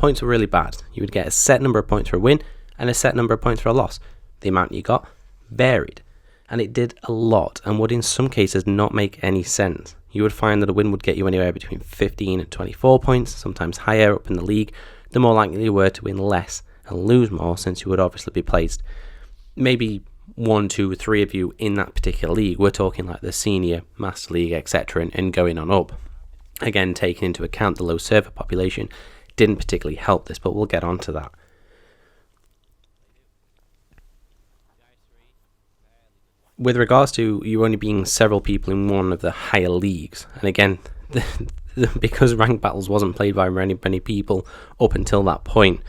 points were really bad. You would get a set number of points for a win and a set number of points for a loss. The amount you got varied, and it did a lot and would in some cases not make any sense. You would find that a win would get you anywhere between 15 and 24 points, sometimes higher up in the league. The more likely you were to win less and lose more, since you would obviously be placed maybe 1, 2, 3 of you in that particular league. We're talking like the senior, master league, etc., and going on up. Again, taking into account the low server population didn't particularly help this, but we'll get on to that. With regards to you only being several people in one of the higher leagues, and again, because ranked battles wasn't played by many people up until that point,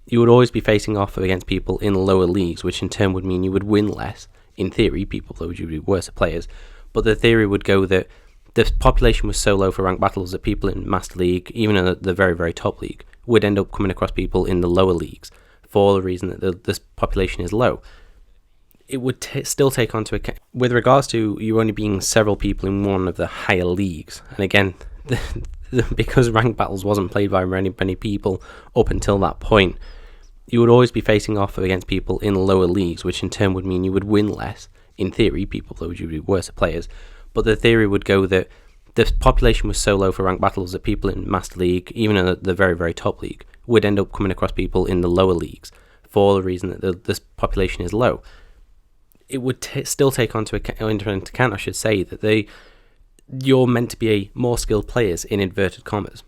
you would always be facing off against people in lower leagues, which in turn would mean you would win less. In theory, people though would be worse players, but the theory would go that the population was so low for ranked battles that people in Master League, even in the very, very top league, would end up coming across people in the lower leagues for the reason that this population is low. It would still take onto account, with regards to you only being several people in one of the higher leagues, and again, because ranked battles wasn't played by many people up until that point, you would always be facing off against people in lower leagues, which in turn would mean you would win less. In theory, people though would be worse players, but the theory would go that the population was so low for ranked battles that people in Master League, even in the very, very top league, would end up coming across people in the lower leagues for the reason that this population is low. It would still take into account, I should say, that you're meant to be a more skilled players in inverted commas.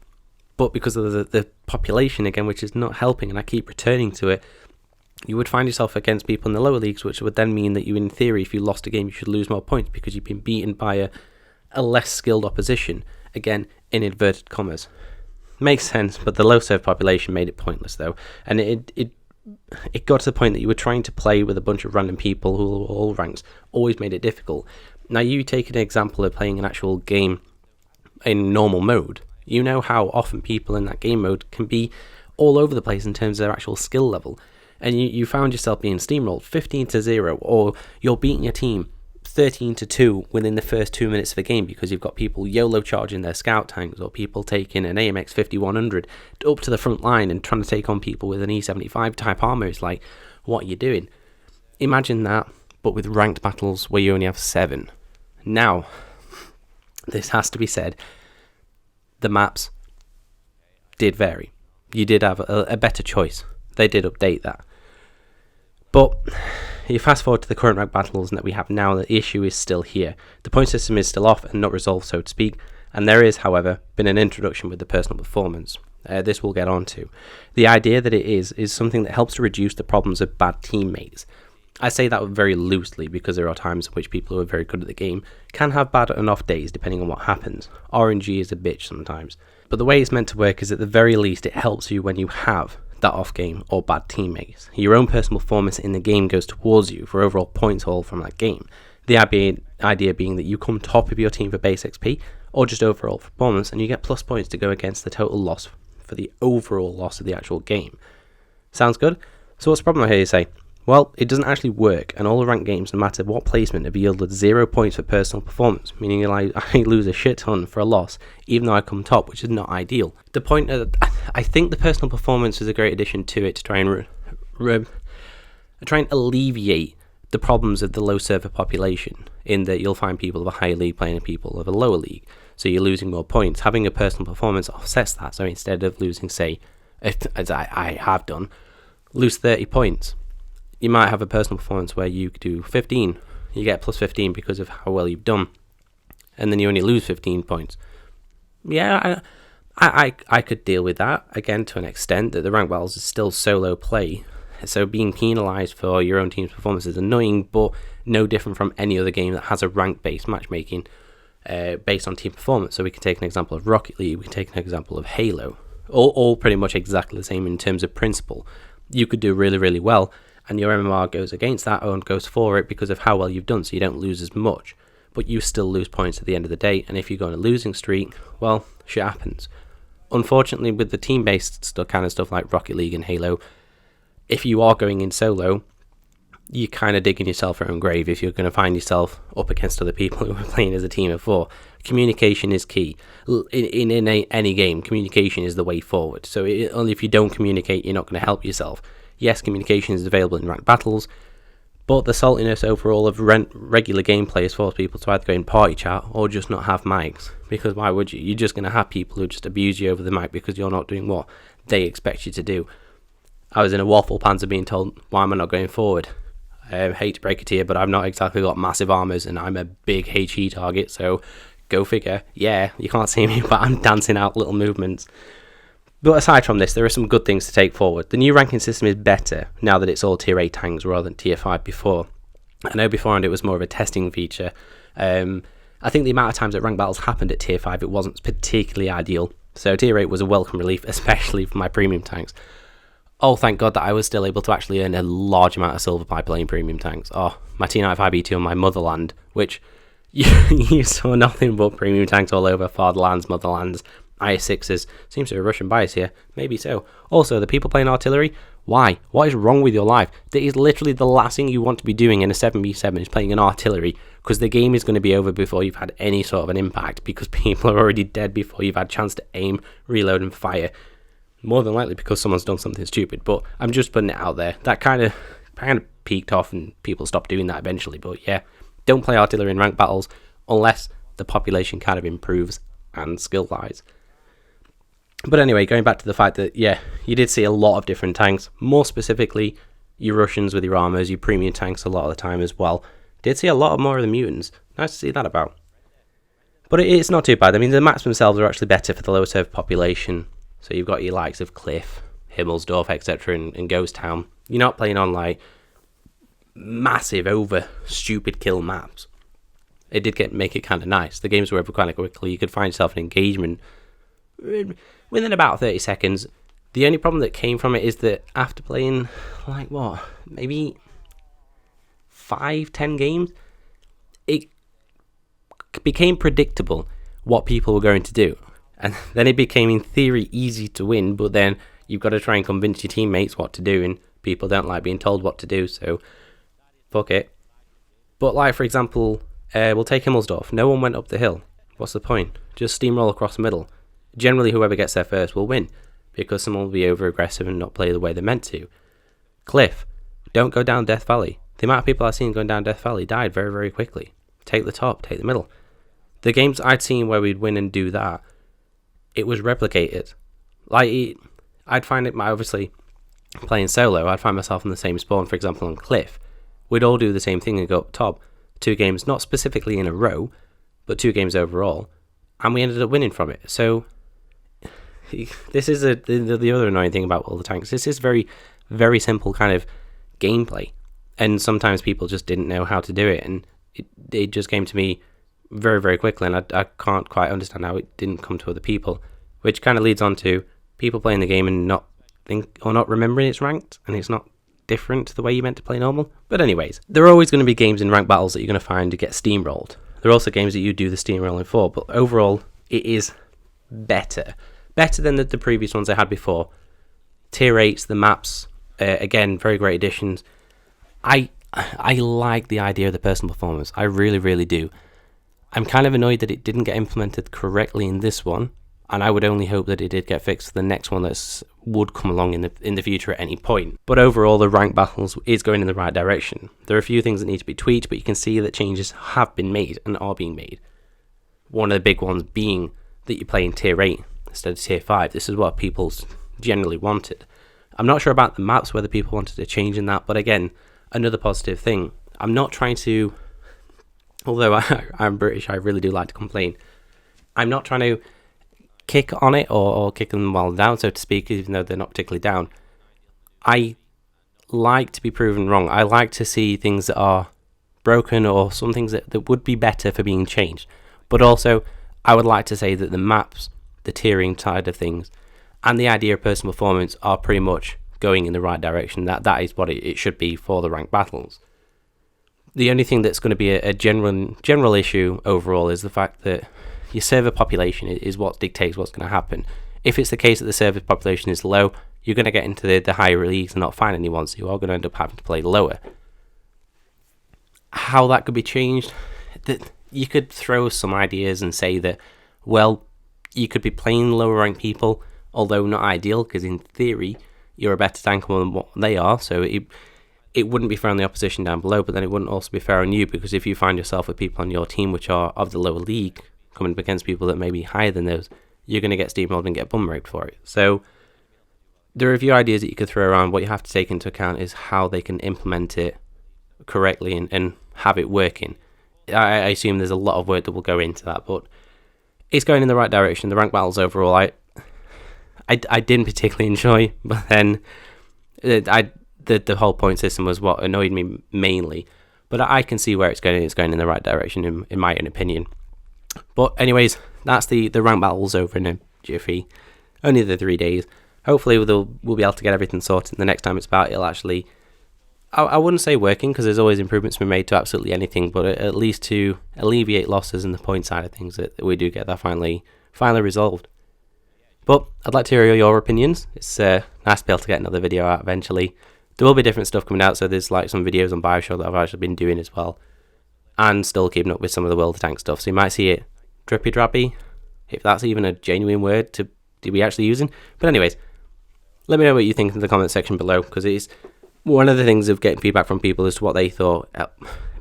But because of the population, again, which is not helping, and I keep returning to it, you would find yourself against people in the lower leagues, which would then mean that you, in theory, if you lost a game, you should lose more points because you've been beaten by a less skilled opposition, again, in inverted commas. Makes sense, but the low serve population made it pointless, though. And it got to the point that you were trying to play with a bunch of random people who were all ranks, always made it difficult. Now, you take an example of playing an actual game in normal mode. You know how often people in that game mode can be all over the place in terms of their actual skill level. And you found yourself being steamrolled 15-0, or you're beating your team 13-2 within the first 2 minutes of the game because you've got people YOLO charging their scout tanks, or people taking an AMX 5100 up to the front line and trying to take on people with an E75 type armor. It's like, what are you doing? Imagine that, but with ranked battles where you only have 7. Now, this has to be said, the maps did vary. You did have a better choice. They did update that. But you fast forward to the current ranked battles that we have now, the issue is still here. The point system is still off and not resolved, so to speak, and there is, however, been an introduction with the personal performance. This we'll get on to. The idea that it is something that helps to reduce the problems of bad teammates. I say that very loosely because there are times in which people who are very good at the game can have bad and off days depending on what happens. RNG is a bitch sometimes. But the way it's meant to work is at the very least it helps you when you have that off game or bad teammates. Your own personal performance in the game goes towards you for overall points haul from that game. The idea being that you come top of your team for base XP or just overall performance, and you get plus points to go against the total loss for the overall loss of the actual game. Sounds good? So what's the problem, I hear you say? Well, it doesn't actually work, and all the ranked games, no matter what placement, have yielded 0 points for personal performance, meaning I lose a shit ton for a loss, even though I come top, which is not ideal. The point I think the personal performance is a great addition to it to try and alleviate the problems of the low server population, in that you'll find people of a higher league playing people of a lower league, so you're losing more points. Having a personal performance offsets that, so instead of losing, say, as I have done, lose 30 points. You might have a personal performance where you do 15, you get plus 15 because of how well you've done, and then you only lose 15 points. Yeah, I could deal with that, again, to an extent, that the rank battles is still solo play, so being penalised for your own team's performance is annoying, but no different from any other game that has a rank-based matchmaking based on team performance. So we can take an example of Rocket League, we can take an example of Halo, all pretty much exactly the same in terms of principle. You could do really, really well, and your MMR goes against that and goes for it because of how well you've done, so you don't lose as much, but you still lose points at the end of the day. And if you go on a losing streak, well, shit happens. Unfortunately, with the team-based kind of stuff like Rocket League and Halo, if you are going in solo, you're kind of digging yourself your own grave if you're going to find yourself up against other people who are playing as a team of 4. Communication is key. In any game, communication is the way forward. So only if you don't communicate, you're not going to help yourself. Yes, communication is available in ranked battles, but the saltiness overall of regular gameplay has forced people to either go in party chat or just not have mics. Because why would you? You're just going to have people who just abuse you over the mic because you're not doing what they expect you to do. I was in a waffle panzer being told, why am I not going forward? I hate to break it to you, but I've not exactly got massive armors and I'm a big HE target, so go figure. Yeah, you can't see me, but I'm dancing out little movements. But aside from this, there are some good things to take forward. The new ranking system is better now that it's all tier 8 tanks rather than tier 5 before. I know beforehand it was more of a testing feature. I think the amount of times that ranked battles happened at tier 5, it wasn't particularly ideal. So tier 8 was a welcome relief, especially for my premium tanks. Oh, thank God that I was still able to actually earn a large amount of silver by playing premium tanks. Oh, my T95E2 on my motherland, which you saw nothing but premium tanks all over. Fatherlands, motherlands, IS-6s. Seems to be a Russian bias here. Maybe so. Also, the people playing artillery, why? What is wrong with your life? That is literally the last thing you want to be doing in a 7v7 is playing an artillery, because the game is going to be over before you've had any sort of an impact, because people are already dead before you've had a chance to aim, reload and fire. More than likely because someone's done something stupid, but I'm just putting it out there. That kind of peaked off and people stopped doing that eventually, but yeah, don't play artillery in ranked battles unless the population kind of improves and skill-wise. But anyway, going back to the fact that, yeah, you did see a lot of different tanks, more specifically your Russians with your armors, your premium tanks a lot of the time as well. Did see a lot more of the mutants. Nice to see that about. But it's not too bad. I mean, the maps themselves are actually better for the lower server population. So you've got your likes of Cliff, Himmelsdorf, etc. in Ghost Town. You're not playing on like massive, over stupid kill maps. It did make it kind of nice. The games were over kind of quickly. You could find yourself an engagement within about 30 seconds. The only problem that came from it is that after playing like what, maybe 5-10 games, it became predictable what people were going to do. And then it became, in theory, easy to win, but then you've got to try and convince your teammates what to do, and people don't like being told what to do, so fuck it. But like, for example, we'll take Himmelsdorf. No one went up the hill. What's the point? Just steamroll across the middle. Generally, whoever gets there first will win, because someone will be over-aggressive and not play the way they're meant to. Cliff, don't go down Death Valley. The amount of people I've seen going down Death Valley died very, very quickly. Take the top, take the middle. The games I'd seen where we'd win and do that, it was replicated. Like, I'd find it, obviously, playing solo, I'd find myself in the same spawn, for example, on Cliff. We'd all do the same thing and go up top. 2 games, not specifically in a row, but 2 games overall, and we ended up winning from it. So, this is the other annoying thing about all the tanks. This is very, very simple kind of gameplay, and sometimes people just didn't know how to do it, and it just came to me very, very quickly, and I can't quite understand how it didn't come to other people, which kind of leads on to people playing the game and not remembering it's ranked, and it's not different to the way you meant to play normal. But anyways, there are always going to be games in ranked battles that you're going to find to get steamrolled. There are also games that you do the steamrolling for, but overall, it is better than the previous ones I had before. Tier 8s, the maps, again, very great additions. I like the idea of the personal performance. I really, really do. I'm kind of annoyed that it didn't get implemented correctly in this one, and I would only hope that it did get fixed for the next one that would come along in the future at any point. But overall, the ranked battles is going in the right direction. There are a few things that need to be tweaked, but you can see that changes have been made and are being made. One of the big ones being that you play in tier 8 instead of tier 5. This is what people generally wanted. I'm not sure about the maps, whether people wanted a change in that, but again, another positive thing. I'm not trying to, although I'm British, I really do like to complain. I'm not trying to kick on it or kick them while down, so to speak, even though they're not particularly down. I like to be proven wrong. I like to see things that are broken or some things that would be better for being changed. But also, I would like to say that the maps, the tiering side of things, and the idea of personal performance are pretty much going in the right direction. That is what it should be for the ranked battles. The only thing that's going to be a general issue overall is the fact that your server population is what dictates what's going to happen. If it's the case that the server population is low, you're going to get into the higher leagues and not find anyone, so you are going to end up having to play lower. how that could be changed. That you could throw some ideas and say that, well, you could be playing lower ranked people, although not ideal, because in theory you're a better tanker than what they are, so it wouldn't be fair on the opposition down below, but then it wouldn't also be fair on you, because if you find yourself with people on your team which are of the lower league coming up against people that may be higher than those, you're going to get steamrolled and get bum raped for it. So there are a few ideas that you could throw around. What you have to take into account is how they can implement it correctly and have it working. I assume there's a lot of work that will go into that, but it's going in the right direction. The rank battles overall, I didn't particularly enjoy, but then the whole point system was what annoyed me mainly. But I can see where it's going. It's going in the right direction, in my own opinion. But anyways, that's the rank battles over in GFE. Only the 3 days. Hopefully we'll be able to get everything sorted. The next time it's about, it'll actually, I wouldn't say working, because there's always improvements to be made to absolutely anything, but at least to alleviate losses and the point side of things, that we do get that finally resolved. But I'd like to hear your opinions. It's nice to be able to get another video out eventually. There will be different stuff coming out, so there's like some videos on Bioshock that I've actually been doing as well, and still keeping up with some of the World of Tanks stuff, so you might see it drippy droppy, if that's even a genuine word to be actually using. But anyways, let me know what you think in the comment section below, because it's one of the things of getting feedback from people as to what they thought.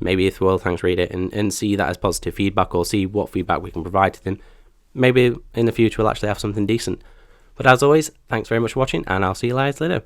Maybe if the World of Tanks read it and see that as positive feedback, or see what feedback we can provide to them, maybe in the future we'll actually have something decent. But as always, thanks very much for watching, and I'll see you guys later.